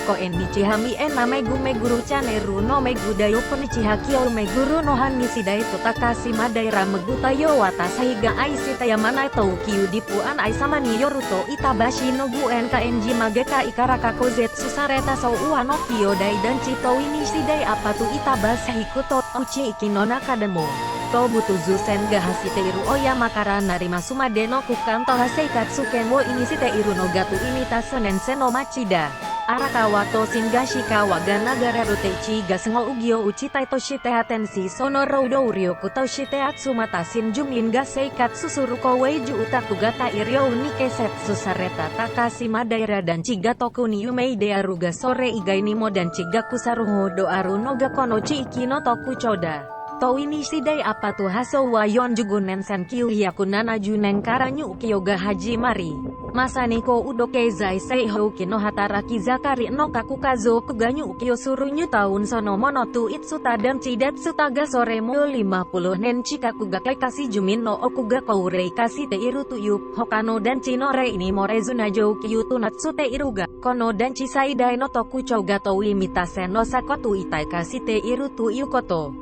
Ko en nichihami en namegu meguru chaneru no megudayo ponichihakyo meguru no hanishidai to takashi madaira megutayo watasaiga aisita yamana toukiu dipuan aisamani yoruto itabashi no guen knj mageka ikaraka kozetsu sareta so uano kyodai dan chito inishidai apatu itabasa hikuto uchi ikino nakademo to butuzu senga hasite iru oya makara narima sumade no kukanto haseikatsu kenwo inishite iru no gatu inita senense no machida Arakawa to Shingashikawa ga nagara Roteichi ga sengo ugyo uchitai to shite hatensi sonoro udo kuto shite atsumata shinjumlin ga seikatsu suruko weiju utaku gata iryo unike setsu sareta takashi madaira dan chigatoku ni yumei dearu ga sore igainimo dan chigaku saruho doaru no ga konochi ikino toku choda. To inishidai apatu haso wa yon jugunen senkyu hyakunana junen karanyu kyoga haji mari. Masaniko udoke zai seihou kino hataraki zakari no kakukazo kuganyu kyosurunyu taun sono monotu itsuta dan chidatsu taga sore mo 50 nen chikakuga kasi jumin no okuga kourei kasi te irutu yup hokano dan chinore ini morezuna jou kyutu natsu te iruga kono dan chisaidai no toku chouga to imitase no sakotu itai kasi te irutu yukoto.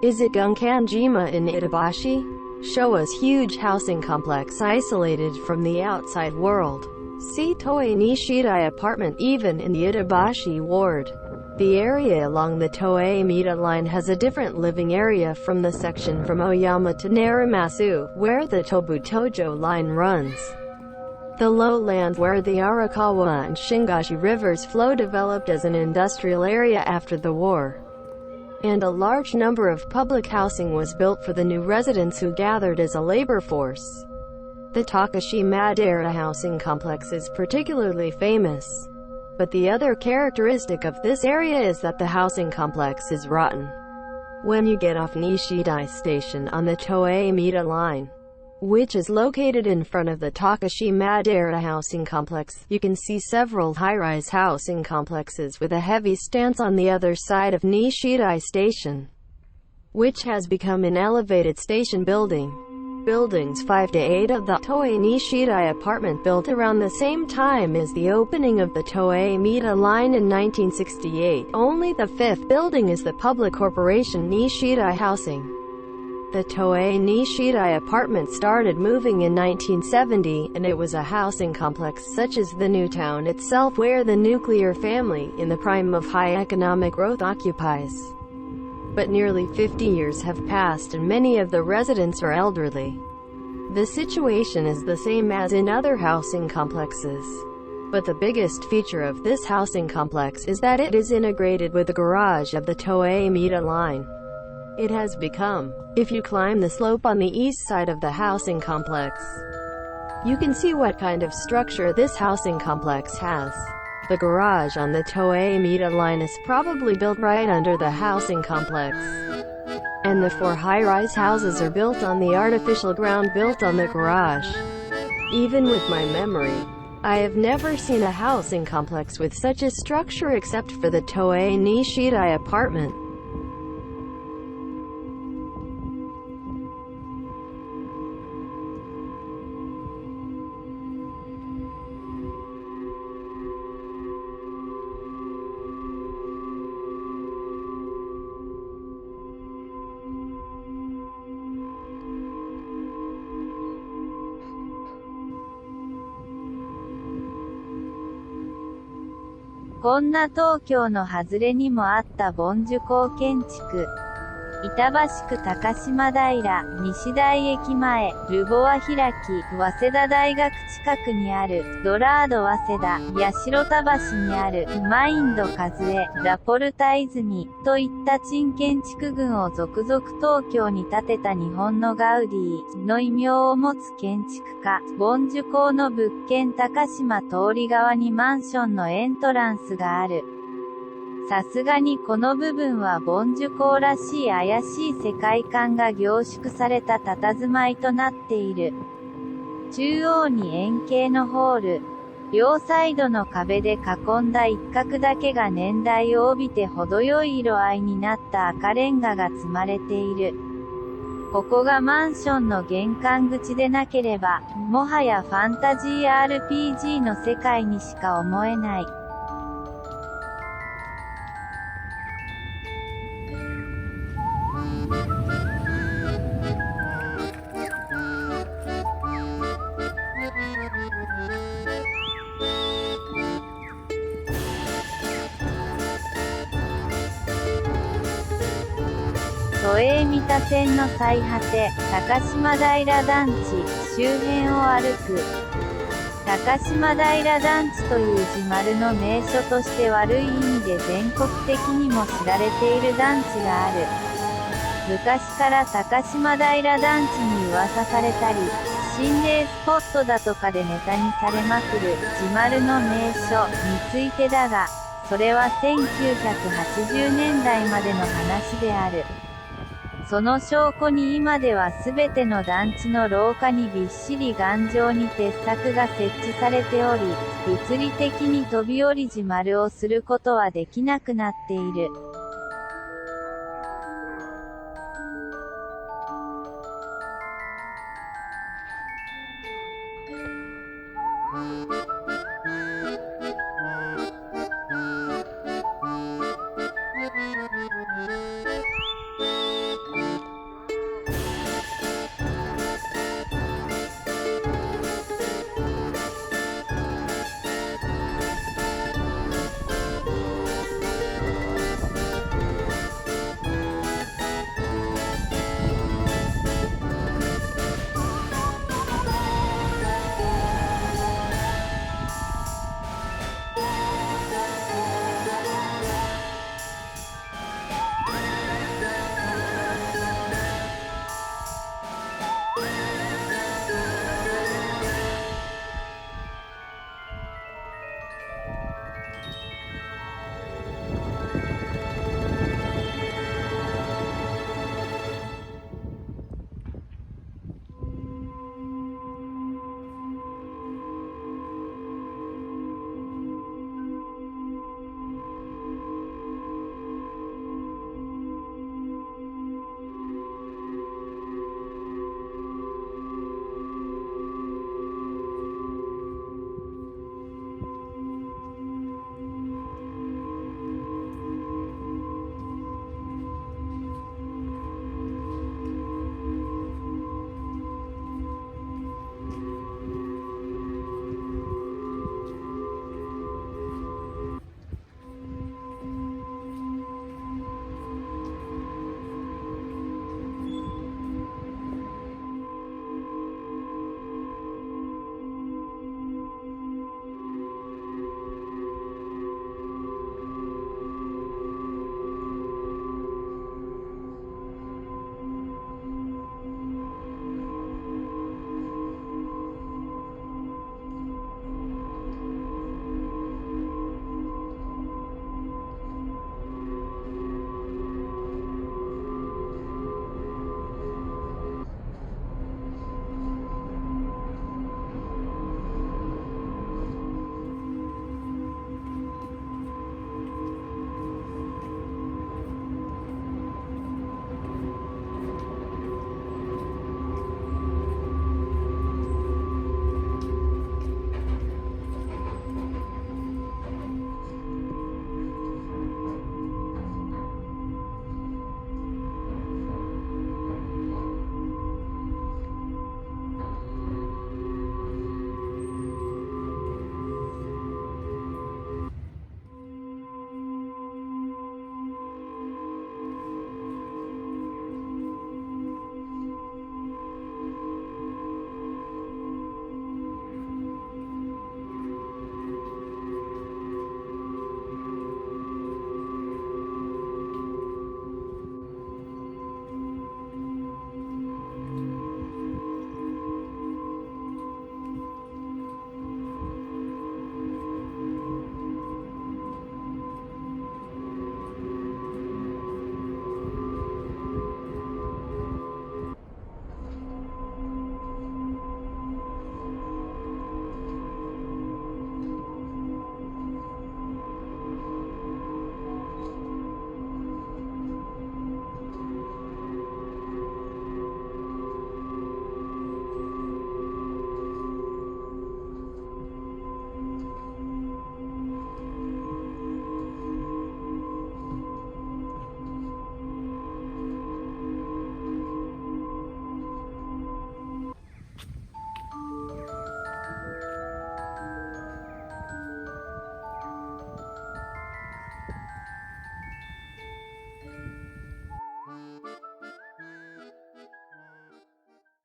Is it Gunkanjima in Itabashi? Showa's huge housing complex isolated from the outside world. See Toei Nishidai apartment even in the Itabashi ward. The area along the Toei Mita line has a different living area from the section from Oyama to Narimasu, where the Tobu-Tojo line runs. The lowlands where the Arakawa and Shingashi rivers flow developed as an industrial area after the war. And a large number of public housing was built for the new residents who gathered as a labor force. The Takashi Madeira housing complex is particularly famous. But the other characteristic of this area is that the housing complex is rotten. When you get off Nishidai Station on the Toei Mita line, which is located in front of the Takashi Madeira housing complex, you can see several high-rise housing complexes with a heavy stance on the other side of Nishidai Station, which has become an elevated station building. Buildings 5 to 8 of the Toei Nishidai apartment built around the same time as the opening of the Toei Mita line in 1968. Only the fifth building is the public corporation Nishidai Housing. The Toei Nishidai apartment started moving in 1970, and it was a housing complex such as the new town itself where the nuclear family, in the prime of high economic growth, occupies. But nearly 50 years have passed and many of the residents are elderly. The situation is the same as in other housing complexes. But the biggest feature of this housing complex is that it is integrated with the garage of the Toei Mita line. It has become, if you climb the slope on the east side of the housing complex, you can see what kind of structure this housing complex has. The garage on the Toei Mita line is probably built right under the housing complex. And the 4 high-rise houses are built on the artificial ground built on the garage. Even with my memory, I have never seen a housing complex with such a structure except for the Toei Nishidai apartment.「こんな東京の外れにもあった凡樹高建築。板橋区高島平、西大駅前、ルボア開き、早稲田大学近くにある、ドラード早稲田、八代田橋にある、マインド和江、ラポルタ泉、といった珍建築群を続々東京に建てた日本のガウディの異名を持つ建築家、凡樹高の物件高島通り側にマンションのエントランスがある。さすがにこの部分はボンジュ港らしい怪しい世界観が凝縮された佇まいとなっている。中央に円形のホール。両サイドの壁で囲んだ一角だけが年代を帯びて程よい色合いになった赤レンガが積まれている。ここがマンションの玄関口でなければ、もはやファンタジー RPG の世界にしか思えない。都営三田線の最果て、高島平団地、周辺を歩く。高島平団地という地丸の名所として悪い意味で全国的にも知られている団地がある。昔から高島平団地に噂されたり、心霊スポットだとかでネタにされまくる地丸の名所についてだが、それは1980年代までの話である。その証拠に今ではすべての団地の廊下にびっしり頑丈に鉄柵が設置されており、物理的に飛び降り地丸をすることはできなくなっている。